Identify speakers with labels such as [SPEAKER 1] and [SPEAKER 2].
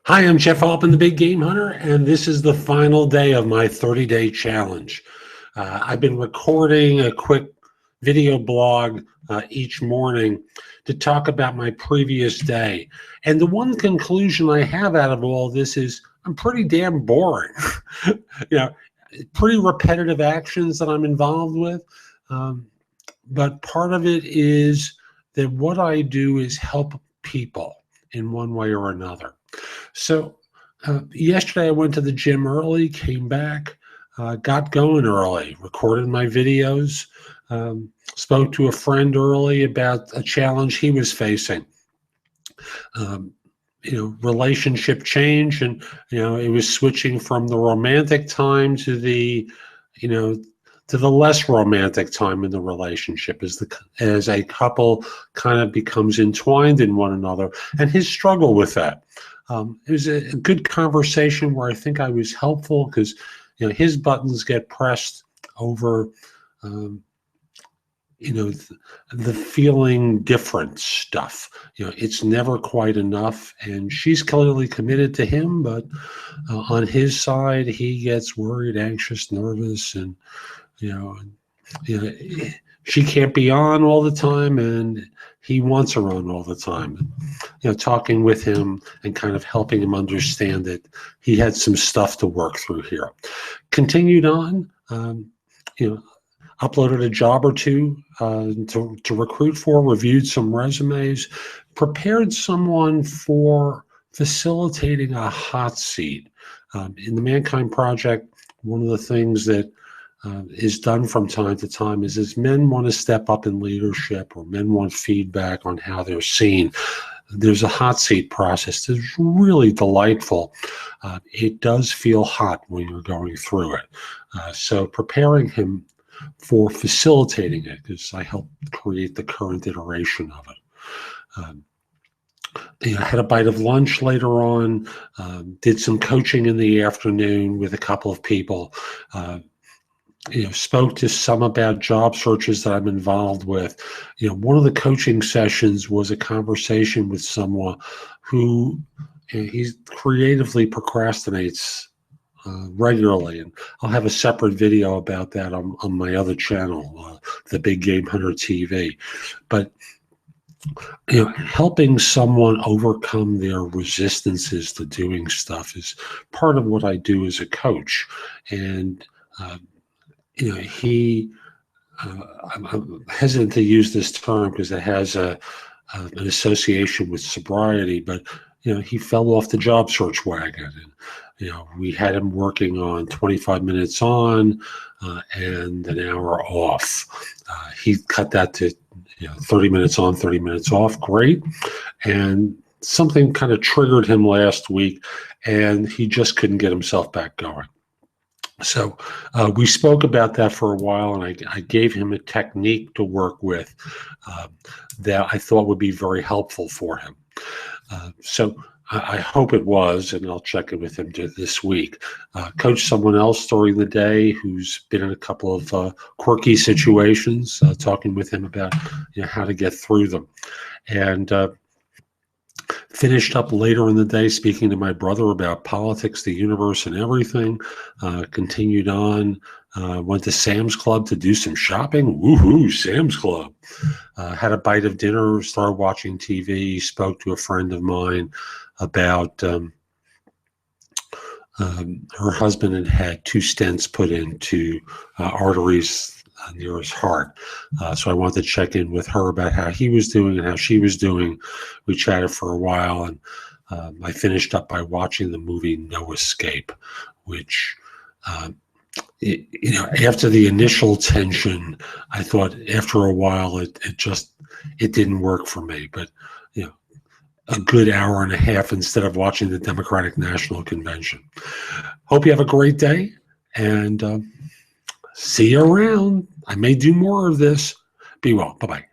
[SPEAKER 1] Hi, I'm Jeff Altman, the Big Game Hunter, and this is the final day of my 30-day challenge. I've been recording a quick video blog each morning to talk about my previous day. And the one conclusion I have out of all this is I'm pretty damn boring. you know, Pretty repetitive actions that I'm involved with. But part of it is that what I do is help people in one way or another. So yesterday I went to the gym early, came back, got going early, recorded my videos, spoke to a friend early about a challenge he was facing. Relationship change, and it was switching from the romantic time to the less romantic time in the relationship as a couple kind of becomes entwined in one another, and his struggle with that. It was a good conversation where I think I was helpful because his buttons get pressed over the feeling different stuff. It's never quite enough, and she's clearly committed to him, but on his side he gets worried, anxious, nervous, and she can't be on all the time, and he wants her on all the time. Talking with him and kind of helping him understand that he had some stuff to work through here. Continued on, uploaded a job or two to recruit for, reviewed some resumes, prepared someone for facilitating a hot seat. In the Mankind Project, one of the things that is done from time to time is as men want to step up in leadership or men want feedback on how they're seen, there's a hot seat process that's really delightful. It does feel hot when you're going through it. So preparing him for facilitating it, because I helped create the current iteration of it. I had a bite of lunch later on, did some coaching in the afternoon with a couple of people, spoke to some about job searches that I'm involved with. One of the coaching sessions was a conversation with someone who he creatively procrastinates regularly, and I'll have a separate video about that on my other channel, the Big Game Hunter TV. But helping someone overcome their resistances to doing stuff is part of what I do as a coach. And I'm hesitant to use this term because it has an association with sobriety, but he fell off the job search wagon, and we had him working on 25 minutes on and an hour off. He cut that to 30 minutes on, 30 minutes off. Great. And something kind of triggered him last week, and he just couldn't get himself back going. So we spoke about that for a while, and I gave him a technique to work with that I thought would be very helpful for him. So I hope it was, and I'll check in with him this week. Coach someone else during the day who's been in a couple of quirky situations, talking with him about how to get through them. And finished up later in the day speaking to my brother about politics, the universe, and everything. Continued on, went to Sam's Club to do some shopping. Woohoo, Sam's Club. Had a bite of dinner, started watching TV, spoke to a friend of mine about her husband had 2 stents put into arteries near his heart. So I wanted to check in with her about how he was doing and how she was doing. We chatted for a while, and I finished up by watching the movie No Escape, which, after the initial tension, I thought after a while it didn't work for me. But, a good hour and a half instead of watching the Democratic National Convention. Hope you have a great day, and see you around. I may do more of this. Be well. Bye-bye.